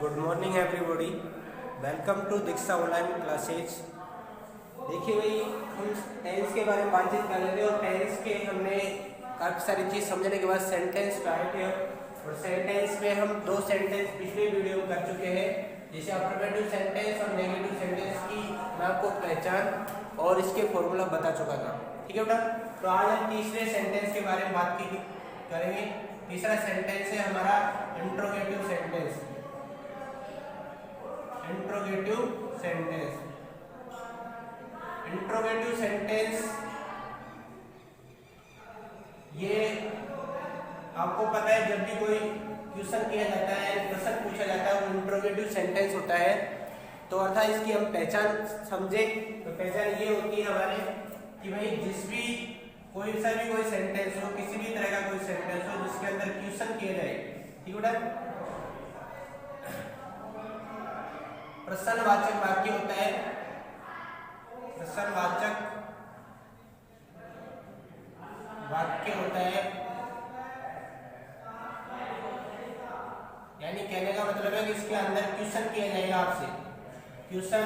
Good morning everybody, welcome to Diksha online classes. देखिए भाई, हम टेंस के बारे में बातचीत कर रहे थे और टेंस के हमने काफ़ी सारी चीज़ समझने के बाद सेंटेंस पे आए थे और सेंटेंस में हम दो सेंटेंस पिछले वीडियो में कर चुके हैं, जैसे अफर्मेटिव सेंटेंस और नेगेटिव सेंटेंस की मैं आपको पहचान और इसके फॉर्मूला बता चुका था। ठीक है बेटा, तो आज हम तीसरे सेंटेंस के बारे में बात करेंगे। तीसरा सेंटेंस है हमारा interrogative sentence. Interrogative sentence, interrogative sentence ये आपको पता है, जब भी कोई क्वेश्चन किया जाता है, प्रश्न पूछा जाता है, वो इंट्रोगेटिव सेंटेंस होता है। तो अर्थात इसकी हम पहचान समझे तो पहचान ये होती है हमारे कि भाई जिस भी कोई सेंटेंस हो, किसी भी तरह का कोई सेंटेंस हो जिसके अंदर क्वेश्चन किया जाए, ठीक है बेटा, प्रश्नवाचक वाक्य होता है। प्रश्नवाचक वाक्य होता है, यानी कहने का मतलब है कि इसके अंदर क्वेश्चन किया जाएगा आपसे, क्वेश्चन,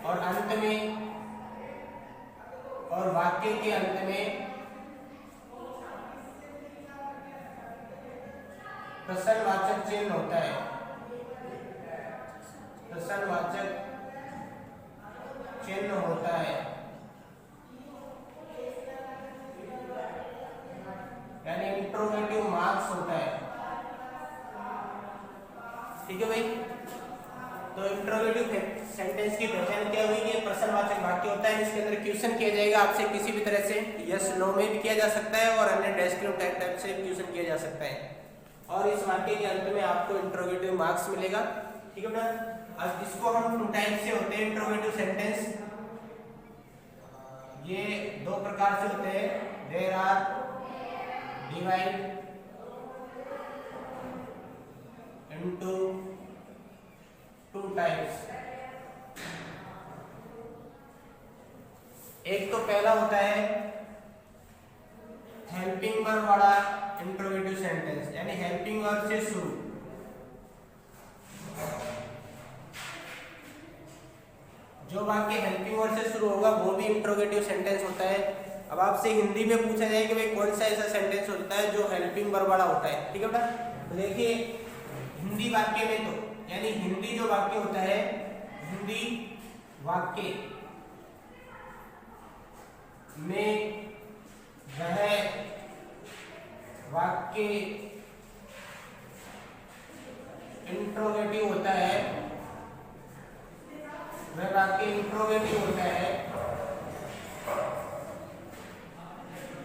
और अंत में और वाक्य के अंत में प्रश्नवाचक चिन्ह होता है। प्रश्नवाचक चिन्ह होता है, यानी इंट्रोगेटिव मार्क्स होता है। ठीक है भाई, तो इंट्रोगेटिव सेंटेंस की पहचान क्या हुई कि प्रश्नवाचक वाक्य होता है जिसके अंदर क्वेश्चन किया जाएगा आपसे किसी भी तरह से, यस नो में भी किया जा सकता है और अन्य डेस्क्रिप्टिव टाइप से क्वेश्चन किया जा सकता है, और इस वाक्य के अंत में आपको इंट्रोगेटिव मार्क्स मिलेगा। ठीक है बेटा, अब इसको हम टू टाइप से होते हैं इंट्रोगेटिव सेंटेंस। ये दो प्रकार से होते हैं, there are divide into two types. एक तो पहला होता है हेल्पिंग वर्ब वाला इंट्रोगेटिव सेंटेंस, यानी हेल्पिंग वर्ब से शुरू। जो वाक्य हेल्पिंग वर्ब से शुरू होगा वो भी इंट्रोगेटिव सेंटेंस होता है। अब आपसे हिंदी में पूछा जाए कि भाई कौन सा ऐसा सेंटेंस होता है जो हेल्पिंग वर्ब वाला होता है, ठीक है बेटा, तो देखिए हिंदी वाक्य में तो, यानी हिंदी जो वाक्य होता है, हिंदी वाक्य में वह वाक्य इंट्रोगेटिव होता है, वह वाक्य इंट्रोगेटिव होता है,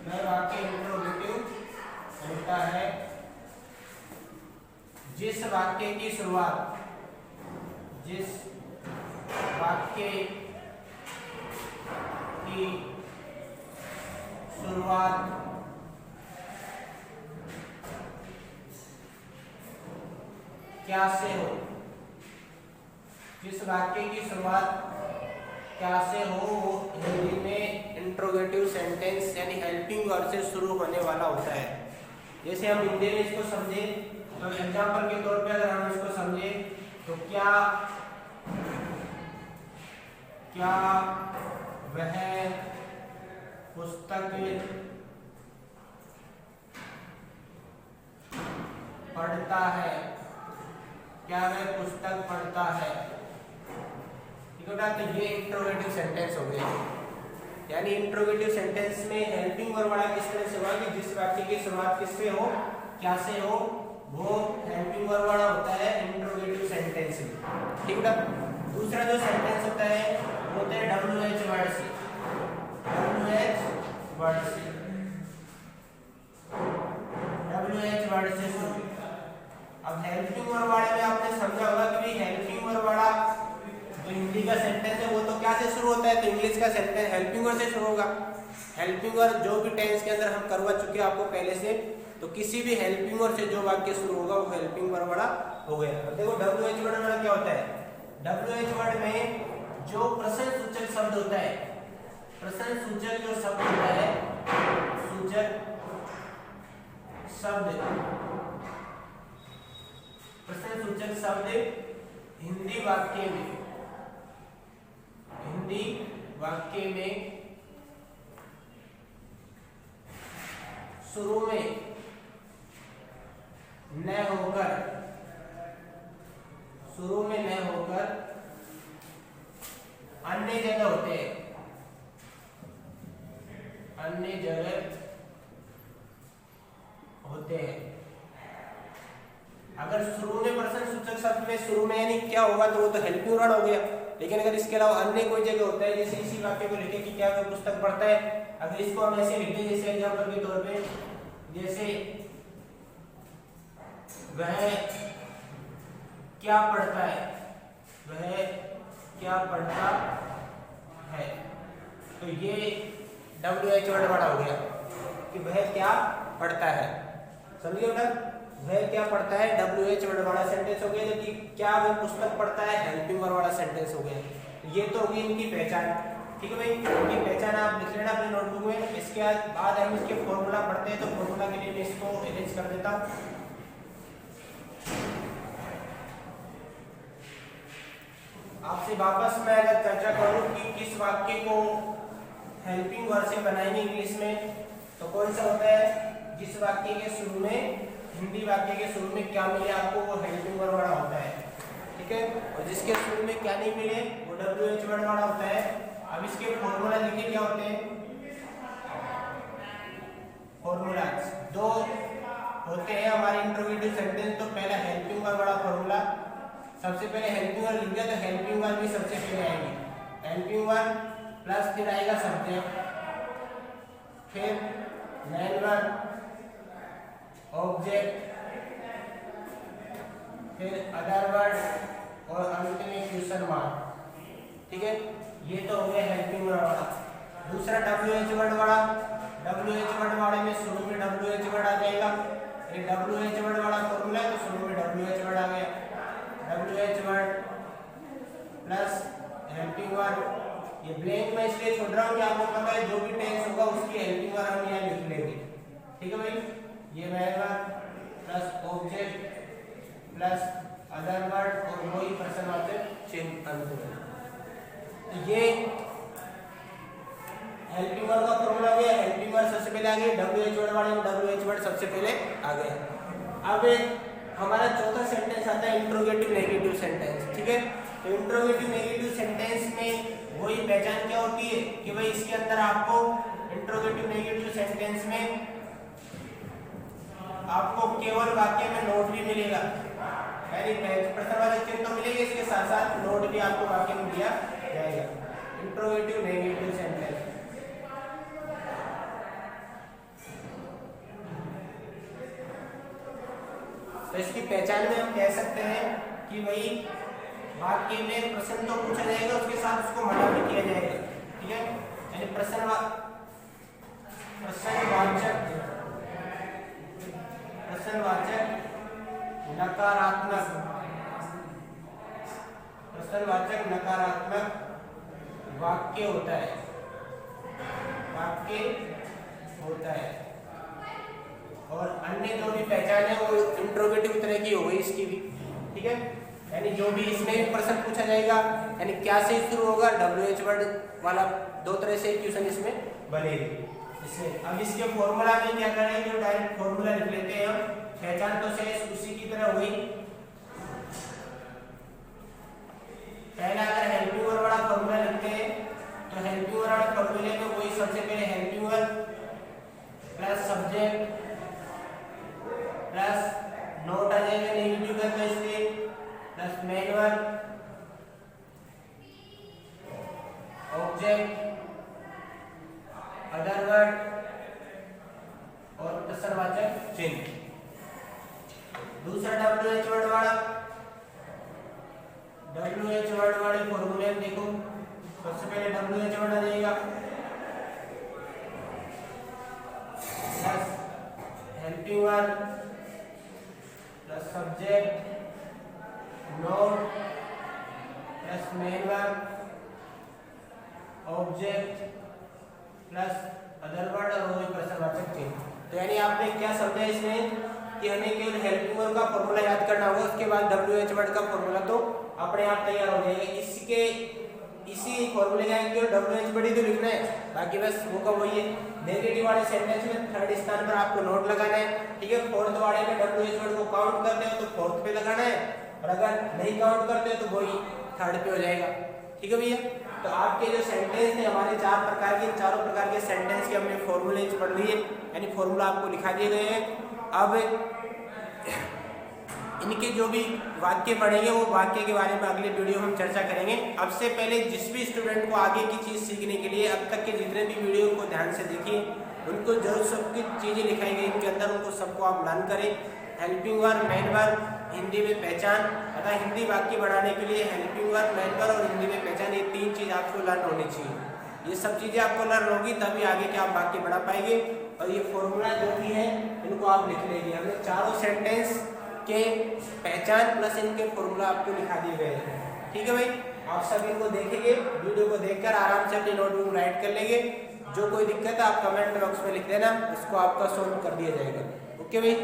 वह वाक्य इंट्रोगेटिव होता है जिस वाक्य की शुरुआत, जिस वाक्य की शुरुआत क्या से हो, जिस वाक्य की शुरुआत क्या से हो वो हिंदी में इंट्रोगेटिव सेंटेंस यानी हेल्पिंग वर्ब से शुरू होने वाला होता है। जैसे हम हिंदी में इसको समझे तो एग्जाम्पल के तौर पे अगर हम इसको समझे तो क्या वह पुस्तक पढ़ता है, क्या वह पुस्तक पढ़ता है, ठीक है। तो ये इंट्रोगेटिव सेंटेंस हो गया, यानी इंट्रोगेटिव सेंटेंस में हेल्पिंग वर्ब वाला किस तरह से हुआ कि जिस वाक्य की शुरुआत किससे हो, क्या से हो, वो हेल्पिंग वर्ब वाला होता है इंट्रोगेटिव सेंटेंस में, ठीक है। दूसरा जो सेंटेंस होता है वो होता है WH वर्ड से, WH वर्ड से, WH वर्ड से शुरू। अब हेल्पिंग वर्ब वाले में आपने समझा होगा कि भाई हेल्पिंग वर्ब वाला जो हिंदी का सेंटेंस है वो तो क्या से शुरू होता है, तो इंग्लिश का सेंटेंस हेल्पिंग वर्ब से शुरू होगा। हेल्पिंग वर्ब जो भी टेंस के अंदर हम करवा चुके हैं आपको पहले से, तो किसी भी हेल्पिंग वर्ब से जो वाक्य शुरू होगा वो हेल्पिंग वर्ब वाला हो गया। अब देखो WH वर्ड वाला क्या होता है, WH वर्ड में जो प्रश्नसूचक शब्द होता है, प्रश्नसूचक जो शब्द होता है, सूचक शब्द प्रश्नसूचक शब्द हिंदी वाक्य में शुरू में न होकर अन्य जगह होते हैं, अगर शुरू में प्रश्नसूचक शब्द में शुरू में यानी क्या होगा तो वो तो हेल्पिंग वर्ड हो गया, लेकिन अगर इसके अलावा अन्य कोई जगह होता है, जैसे इसी वाक्य को लिखे कि क्या वह पुस्तक पढ़ता है, अगर इसको हम ऐसे लिख दें जैसे एग्जांपल के तौर पे, जैसे वह क्या पढ़ता है, तो ये WH वर्ड बड़ा हो गया कि वह क्या पढ़ता है, समझिए बेटा, वह क्या पढ़ता है WH वर्ड वाला सेंटेंस हो गया, जबकि क्या वह पुस्तक पढ़ता है हेल्पिंग वर्ड वाला सेंटेंस हो गया। ये तो होगी इनकी पहचान, ठीक है भाई, इनकी पहचान आप लिख लेना अपनी नोटबुक में। इसके बाद हम इसके फॉर्मूला पढ़ते हैं, तो फॉर्मूला के लिए मैं इसको अरेंज कर देता हूँ। आपसे वापस मैं अगर चर्चा करूं कि किस वाक्य को हेल्पिंग वर्ड से बनाएंगे इंग्लिश में, तो कौन सा होता है, जिस वाक्य के शुरू में, हिंदी वाक्य के शुरू में क्या मिले आपको वो हेल्पिंग वर्ड वाला होता है, ठीक है, और जिसके शुरू में क्या नहीं मिले वो WH वर्ड वाला होता है। अब इसके फॉर्मूला देखिए क्या होते हैं, फॉर्मूला दो होते हैं हमारे इंट्रोगेटिव सेंटेंस। तो पहला हेल्पिंग वर्ड वाला फॉर्मूला, सबसे पहले हेल्पिंग वर्ड लिख दिया तो हेल्पिंग वर्ड भी सबसे पहले आएंगे, हेल्पिंग वर्ड प्लस फिर आएगा सब्जेक्ट, फिर मेन वर्ड, ऑब्जेक्ट, फिर अदर वर्ड और अंत में क्वेश्चन मार्क, ठीक है, ये तो हो गया हेल्पिंग वर्ड वाला। दूसरा WH वर्ड वाला, WH वर्ड वाले में शुरू में WH वर्ड आ जाएगा, एक WH वर्ड वाला फॉर्मूला है तो शुरू में WH वर्ड आ गया, WH word plus helping word. ये ब्लैंक में इसलिए छोड़ रहा हूँ कि आपको पता है जो भी टेंस होगा उसकी हेल्पिंग वर्ड हम यहाँ लिख लेंगे, ठीक है भाई। ये main word plus object plus other word और वही पर्सनवाचक चिन्ह अंत में। ये हेल्पिंग वर्ड का फॉर्मूला हो गया, हेल्पिंग वर्ड सबसे पहले आ गया, WH वर्ड वाले में WH वर्ड सबसे पहले आ गया। अब हमारा चौथा सेंटेंस आता है इंट्रोगेटिव नेगेटिव सेंटेंस, ठीक है। तो इंट्रोगेटिव नेगेटिव सेंटेंस में वही पहचान क्या होती है कि भाई इसके अंदर आपको इंट्रोगेटिव नेगेटिव सेंटेंस में आपको केवल वाक्य में नोट भी मिलेगा, यानी प्रश्नवाचक चिन्ह तो मिलेगा, इसके साथ साथ नोट भी आपको वाक्य में दिया जाएगा। इंट्रोगेटिव नेगेटिव सेंटेंस, तो इसकी पहचान में हम कह सकते हैं कि भाई वाक्य में प्रश्न तो पूछा जाएगा, उसके साथ उसको मना भी किया जाएगा, ठीक है, यानी प्रश्नवाचक नकारात्मक वाक्य होता है, और अन्य जो भी पहचान है वो इंट्रोगेटिव तरह की हो गई इसकी भी, ठीक है, यानी जो भी इसमें प्रश्न पूछा जाएगा, यानी क्या से शुरू होगा, WH वर्ड वाला दो तरह से क्वेश्चन इसमें बनेगी इसमें। अब इसके फॉर्मूला में क्या करेंगे, जो डायरेक्ट फॉर्मूला लिख लेते हैं हम, पहचान तो से उसी की तरह हुई। पहला अगर हेल्पिंग वर्ड वाला फॉर्मूला लिखते हैं तो हेल्पिंग वर्ड वाला फॉर्मूले में वही सबसे पहले helping word plus subject plus not आ जाएगा नेगेटिव करना इसलिए, plus main word, object, other word और प्रश्नवाचक चिन्ह। दूसरा WH वर्ड वाले फॉर्मूले में देखो, सबसे पहले WH वर्ड आ जाएगा plus helping word plus subject, note plus main word, object plus other word और वही प्रश्नवाचक चिन्ह। तो यानी आपने क्या समझा इसमें कि कि हमें केवल हेल्पिंग वर्ब का फॉर्मूला याद करना होगा, उसके बाद WH वर्ड का फॉर्मूला तो अपने आप तैयार हो जाएगा। इसी फॉर्मूले का केवल WH वर्ड ही तो लिखना है, बाकी बस वो का वही है। नेगेटिव वाले सेंटेंस में थर्ड स्थान पर आपको नोट लगाना है, ठीक है। फोर्थ वाले में WH वर्ड को काउंट करते हो तो फोर्थ पे लगाना है, और अगर नहीं काउंट करते हो तो वही थर्ड पे हो जाएगा, ठीक है भैया। तो आपके जो सेंटेंस थे हमारे 4 प्रकार के, चारों प्रकार के सेंटेंस के हमने फॉर्मूले पढ़ लिए, यानी फॉर्मूला आपको लिखा दिए गए हैं। अब इनके जो भी वाक्य पढ़ेंगे वो वाक्य के बारे में अगले वीडियो में हम चर्चा करेंगे। अब से पहले जिस भी स्टूडेंट को आगे की चीज़ सीखने के लिए अब तक के जितने भी वीडियो को ध्यान से देखिए, उनको जो सबकी चीज़ें लिखाई गई इनके अंदर उनको सबको आप लर्न करें। Helping verb, main verb, Hindi में पहचान, अतः हिंदी वाक्य बनाने के लिए हेल्पिंग वर्ब, मेन वर्ब और हिंदी में पहचान, ये 3 चीज़ आपको लर्न होनी चाहिए। ये सब चीज़ें आपको लर्न होगी तभी आगे के आप वाक्य बना पाएंगे। और ये फॉर्मूला जो भी है इनको आप लिख लेंगे। हमने चारों सेंटेंस के पहचान प्लस इनके फॉर्मूला आपको लिखा दिए गए हैं, ठीक है भाई। आप सब इनको देखेंगे, वीडियो को देखकर आराम से अपनी नोटबुक राइट कर लेंगे। जो कोई दिक्कत है आप कमेंट बॉक्स में लिख देना, इसको आपका सॉल्व कर दिया जाएगा। ओके भाई।